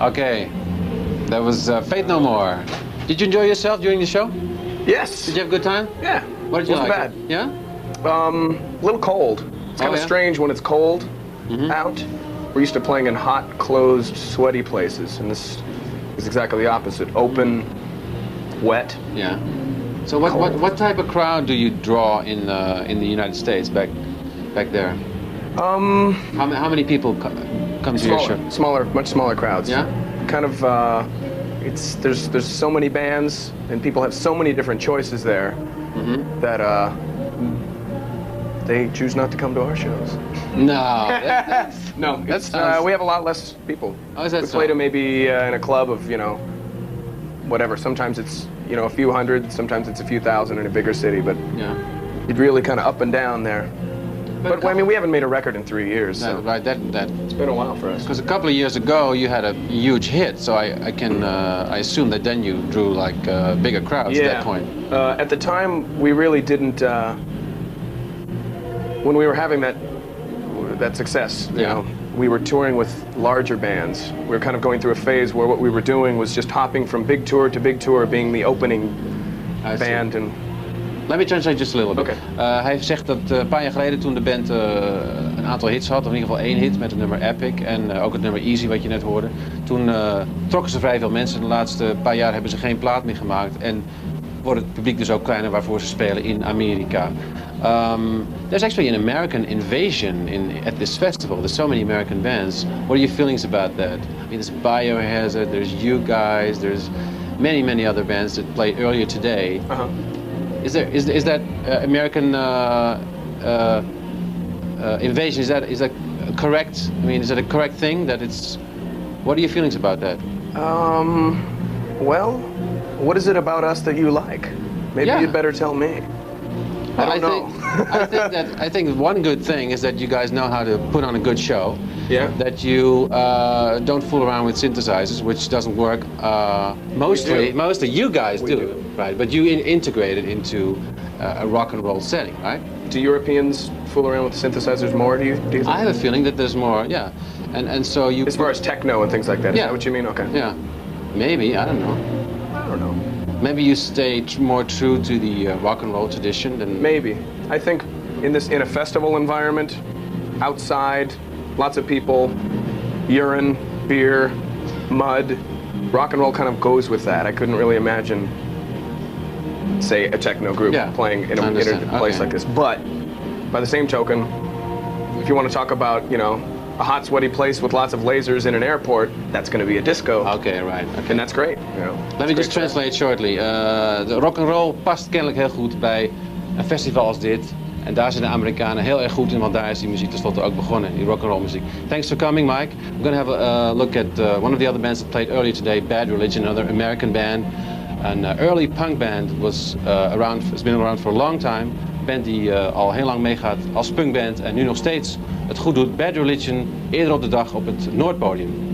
Okay, that was Fate No More. Did you enjoy yourself during the show? Yes. Did you have a good time? Yeah. What did you like? Bad. Yeah? A little cold. It's kind of strange when it's cold out. We're used to playing in hot, closed, sweaty places, and this is exactly the opposite. Open, wet. Yeah. So what type of crowd do you draw in the United States back there? How many people come to your show? Smaller, much smaller crowds. Yeah. Kind of. There's so many bands, and people have so many different choices there that they choose not to come to our shows. No. No. We have a lot less people. Oh, is that we so? play to maybe in a club of whatever. Sometimes it's a few hundred. Sometimes it's a few thousand in a bigger city. But yeah, it's really kind of up and down there. But I mean, we haven't made a record in 3 years. So. Right. It's been a while for us. Because a couple of years ago you had a huge hit, so I assume that then you drew like bigger crowds at that point. At the time, we really didn't. When we were having that success, you know, we were touring with larger bands. We were kind of going through a phase where what we were doing was just hopping from big tour to big tour, being the opening band. And let me translate just a little bit. Okay. Hij zegt dat een paar jaar geleden toen de band een aantal hits had, of in ieder geval 1 hit met het nummer Epic en ook het nummer Easy wat je net hoorde. Toen trokken ze vrij veel mensen. De laatste paar jaar hebben ze geen plaat meer gemaakt en wordt het publiek dus ook kleiner waarvoor ze spelen in Amerika. There's actually an American invasion at this festival. There's so many American bands. What are your feelings about that? I mean, there's Biohazard, there's you guys, there's many other bands that played earlier today. Is that American invasion? Is that correct? I mean, is that a correct thing? What are your feelings about that? Well, what is it about us that you like? Maybe you'd better tell me. I don't know. I think one good thing is that you guys know how to put on a good show. Yeah. That you don't fool around with synthesizers, which doesn't work. Mostly you guys do, right? But you integrate it into a rock and roll setting, right? Do Europeans fool around with synthesizers more? Do you think? I have a feeling that there's more. Yeah, and so you. As far as techno and things like that, is that what you mean? Okay. Yeah. Maybe, I don't know. I don't know. Maybe you stay more true to the rock and roll tradition than... Maybe. I think in a festival environment, outside, lots of people, urine, beer, mud, rock and roll kind of goes with that. I couldn't really imagine, say, a techno group playing in a place like this. But, by the same token, if you want to talk about, a hot, sweaty place with lots of lasers in an airport, that's going to be a disco. Okay, right. Okay. And that's great. Let me just translate shortly. De rock and roll past kennelijk heel goed bij een festival als dit. En daar zijn de Amerikanen heel erg goed in, want daar is die muziek tenslotte ook begonnen, die rock and roll muziek. Thanks for coming, Mike. We're going to have a look at one of the other bands that played earlier today, Bad Religion, another American band. An early punk band has been around for a long time. Een band die al heel lang meegaat als punkband en nu nog steeds het goed doet. Bad Religion, eerder op de dag op het Noordpodium.